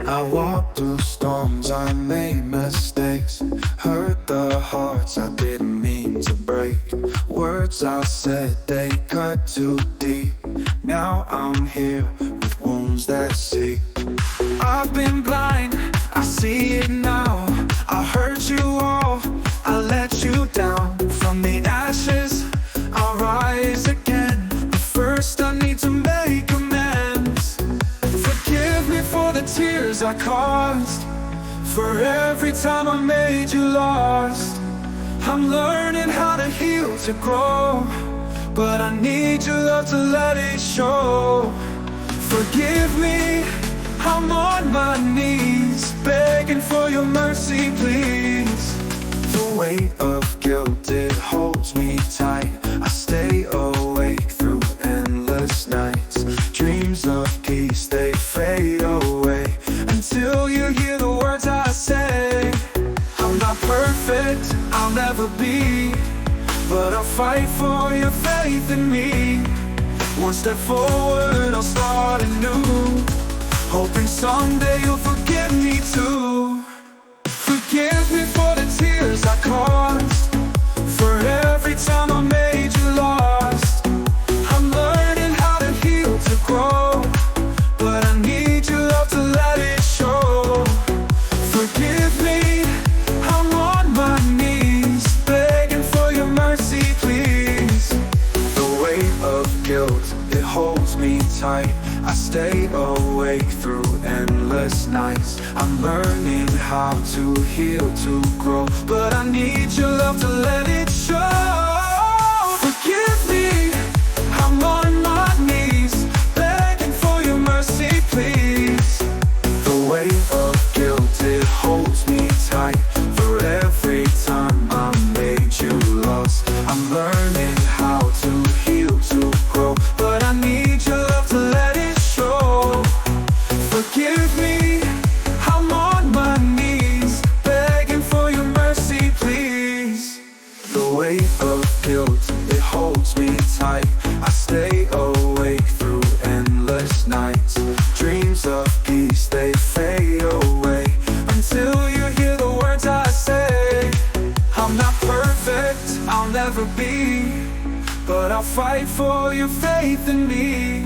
I walked through storms, I made mistakes, hurt the hearts I didn't mean to break. Words I said, they cut too deep. Now I'm here with wounds that see. I've been blind, I see it now. I hurt you all, I let you down. From the ashes, I'll rise again. But first I need to make amends. Forgive me for the tears I caused, for every time I made you lost. I'm learning how to heal, to grow, but I need your love to let it show. Forgive me, I'm on my knees, begging for your mercy, please. The weight of guilt, it holds me tight. I stay awake through endless nights. Dreams of peace, they fade away until you hear the words I say. I'm not perfect, I'll never be, but I'll fight for your faith in me. One step forward, I'll start anew, hoping someday you'll forgive me too. Forgive me for the tears I caused, for every time I made you lost. I'm learning how to heal, to grow, but I need your love to let it show. Forgive me, I'm on my knees, begging for your mercy, please. The weight of guilt, it holds me tight. I stay awake through endless nights. I'm learning how to heal, to grow, but I need your love to let it show. Forgive me, I'm on my knees, begging for your mercy, please. The weight of guilt, it holds me tight. For every time I made you lost, I'm learning how to heal, to grow, but I need your love to let it show. Forgive me, I'm on my knees, begging for your mercy, please. The weight of guilt, it holds me tight. I stay awake through endless nights. Dreams of peace, they fade away until you hear the words I say. I'm not perfect, I'll never be, but I'll fight for your faith in me.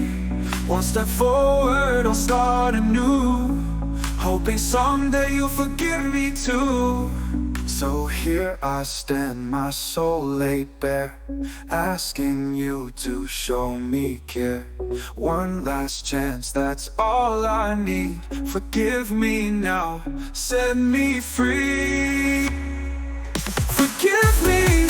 One step forward, I'll start anew, hoping someday you'll forgive me too. So here I stand, my soul laid bare, asking you to show me care. One last chance, that's all I need. Forgive me now, set me free. Forgive me,